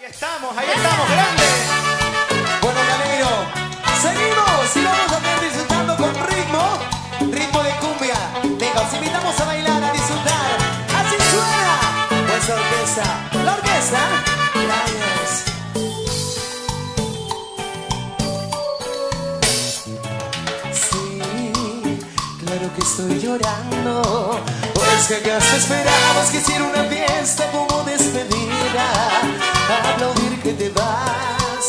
Ahí estamos, grande. Bueno, me alegro. Seguimos y vamos a estar disfrutando con ritmo de cumbia. Venga, os invitamos a bailar, a disfrutar. Así suena nuestra orquesta. La orquesta. Gracias. Sí, claro que estoy llorando. Pues que acaso esperabas que hiciera una fiesta como despedida. Aplaudir que te vas,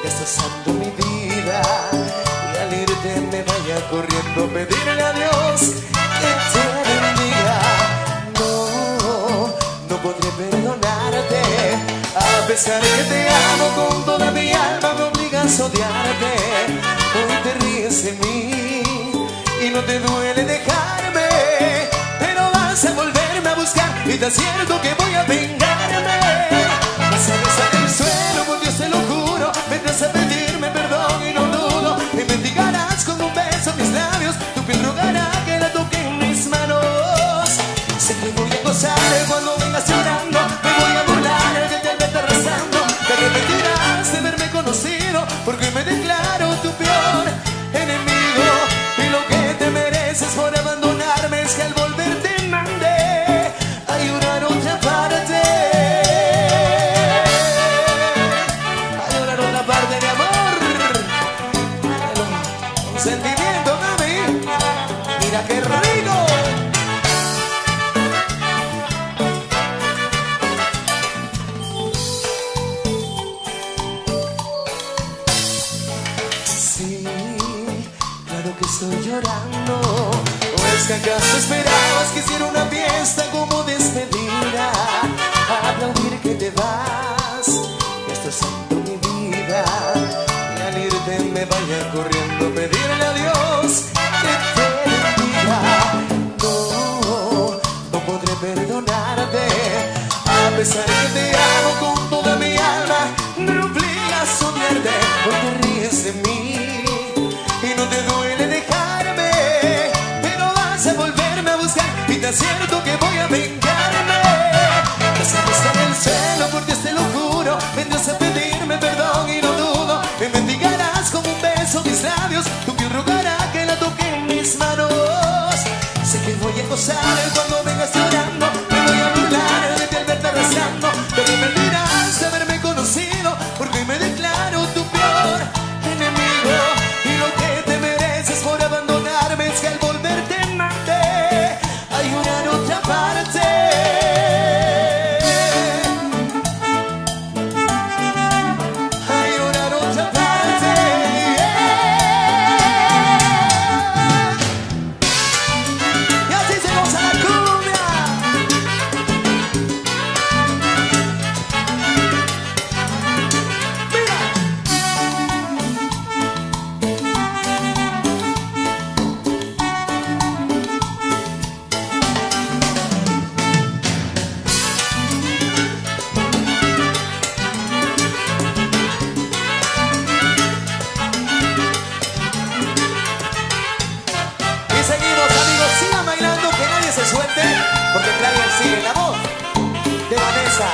destrozando mi vida. Y al irte me vaya corriendo a pedirle a Dios que te bendiga. No, no podré perdonarte. A pesar que te amo con toda mi alma, me obligas a odiarte. Hoy te ríes de mí y no te duele dejarme, pero vas a volverme a buscar y te cierto que voy a vengarme. Vas a besar el suelo, por Dios te lo juro. Vendrás a pedirme perdón y no dudo. Me bendigarás con un beso mis labios. Tu piel rogará que la toque en mis manos. Sé que voy a gozar cuando vengas llorando. Me voy a burlar de te verte arrasando. Te arrepentirás de verme conocido, porque me declaro tu peor enemigo. Y lo que te mereces por abandonarme es que al volver te mandé a llorar otra parte. Parte de amor, un sentimiento, mami. Mira qué rico. Sí, claro que estoy llorando. ¿O es que acaso esperabas que hiciera una fiesta como despedida? Aplaudir que te vas, que estás santo mi vida. Y al irte me vaya corriendo a pedirle a Dios que te bendiga. No, no podré perdonarte. A pesar que te amo con toda mi alma, me obligas a odiarte. Hoy te ríes de mí y no te duele dejarme, pero vas a volverme a buscar y te acierto que voy a vengarme. Vas a buscar el cielo, por Dios te lo juro. Vendrás a pedirme perdón y no dudo. Me bendigarás con un beso mis labios. Tu piel rogará que la toque en mis manos. Sé que voy a gozar cuando vengas llorando. Me voy a burlar de ti al verte arrastrando. Te arrepentirás de haberme conocido, porque hoy me declaro tu peor enemigo. Y lo que te mereces por abandonarme es que al volver te mandé a llorar otra parte. Porque Claudia sigue la voz de Vanessa.